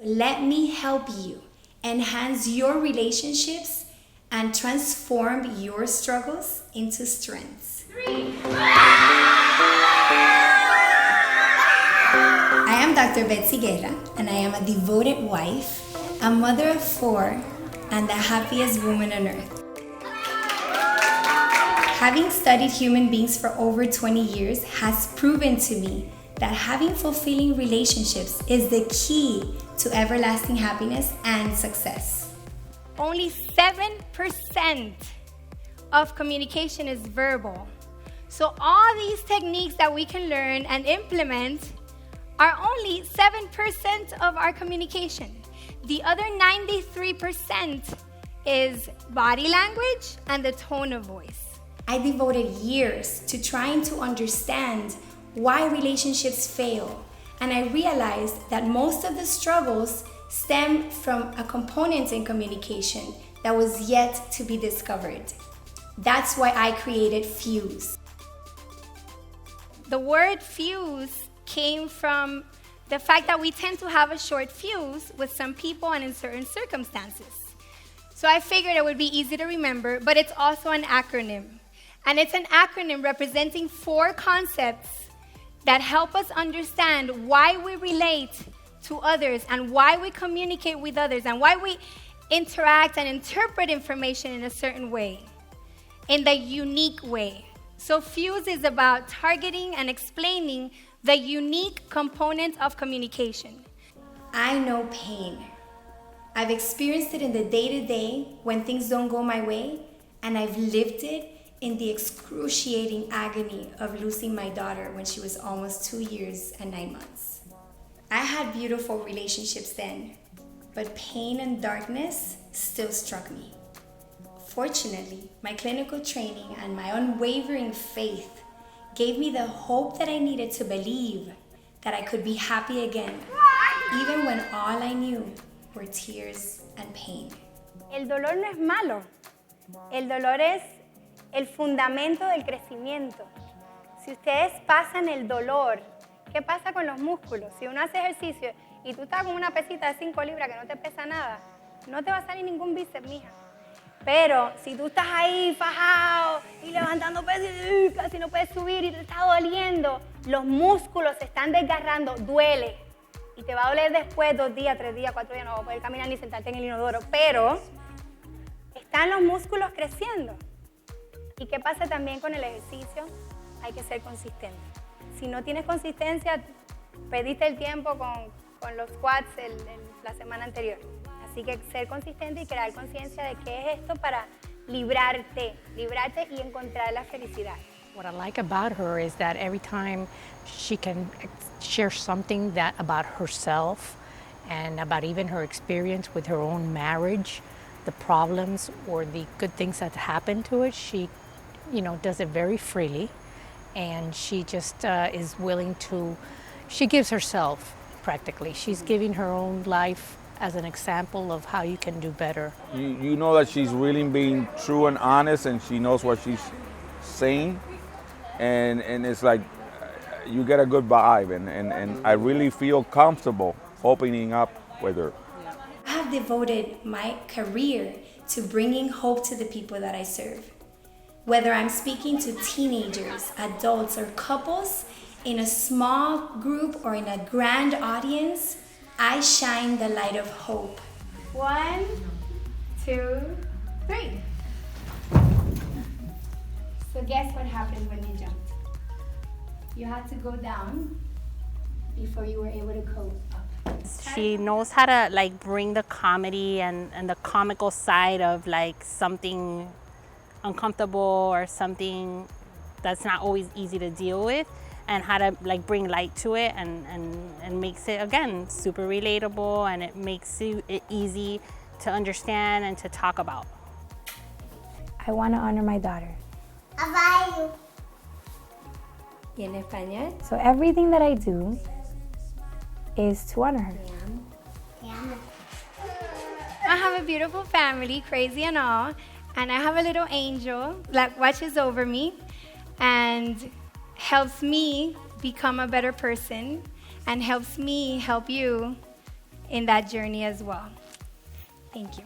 let me help you enhance your relationships and transform your struggles into strengths. I am Dr. Betsy Guerra, and I am a devoted wife, a mother of 4, and the happiest woman on earth. Having studied human beings for over 20 years has proven to me that having fulfilling relationships is the key to everlasting happiness and success. Only 7% of communication is verbal. So all these techniques that we can learn and implement are only 7% of our communication. The other 93% is body language and the tone of voice. I devoted years to trying to understand why relationships fail, and I realized that most of the struggles stem from a component in communication that was yet to be discovered. That's why I created Fuse. The word fuse came from the fact that we tend to have a short fuse with some people and in certain circumstances. So I figured it would be easy to remember, but it's also an acronym. And it's an acronym representing 4 concepts that help us understand why we relate to others and why we communicate with others and why we interact and interpret information in a certain way, in the unique way. So Fuse is about targeting and explaining the unique component of communication. I know pain. I've experienced it in the day-to-day when things don't go my way, and I've lived it in the excruciating agony of losing my daughter when she was almost 2 years and 9 months. I had beautiful relationships then, but pain and darkness still struck me. Fortunately, my clinical training and my unwavering faith gave me the hope that I needed to believe that I could be happy again, even when all I knew were tears and pain. El dolor no es malo. El dolor es el fundamento del crecimiento. Si ustedes pasan el dolor, ¿qué pasa con los músculos? Si uno hace ejercicio y tú estás con una pesita de 5 libras que no te pesa nada, no te va a salir ningún bíceps, mija. Pero si tú estás ahí fajado y levantando peso y casi no puedes subir y te está doliendo, los músculos se están desgarrando, duele. Y te va a doler después 2 días, 3 días, 4 días, no vas a poder caminar ni sentarte en el inodoro. Pero están los músculos creciendo. ¿Y qué pasa también con el ejercicio? Hay que ser consistente. Si no tienes consistencia, perdiste el tiempo con los squats la semana anterior. Así que ser consistente y crear conciencia de qué es esto para librarte y encontrar la felicidad. What I like about her is that every time she can share something about herself and about even her experience with her own marriage, the problems or the good things that happened to it, she does it very freely, and she just is willing to, she gives herself practically. She's giving her own life as an example of how you can do better. You know that she's really being true and honest, and she knows what she's saying, and it's like you get a good vibe, and I really feel comfortable opening up with her. I have devoted my career to bringing hope to the people that I serve. Whether I'm speaking to teenagers, adults, or couples in a small group or in a grand audience, I shine the light of hope. 1, 2, 3. So guess what happened when you jumped? You had to go down before you were able to go up. She knows how to bring the comedy and the comical side of something uncomfortable or something that's not always easy to deal with, and how to bring light to it and makes it again super relatable, and it makes it easy to understand and to talk about. I want to honor my daughter. Y en español, So everything that I do is to honor her. I have a beautiful family, crazy and all, and I have a little angel that watches over me and helps me become a better person and helps me help you in that journey as well. Thank you.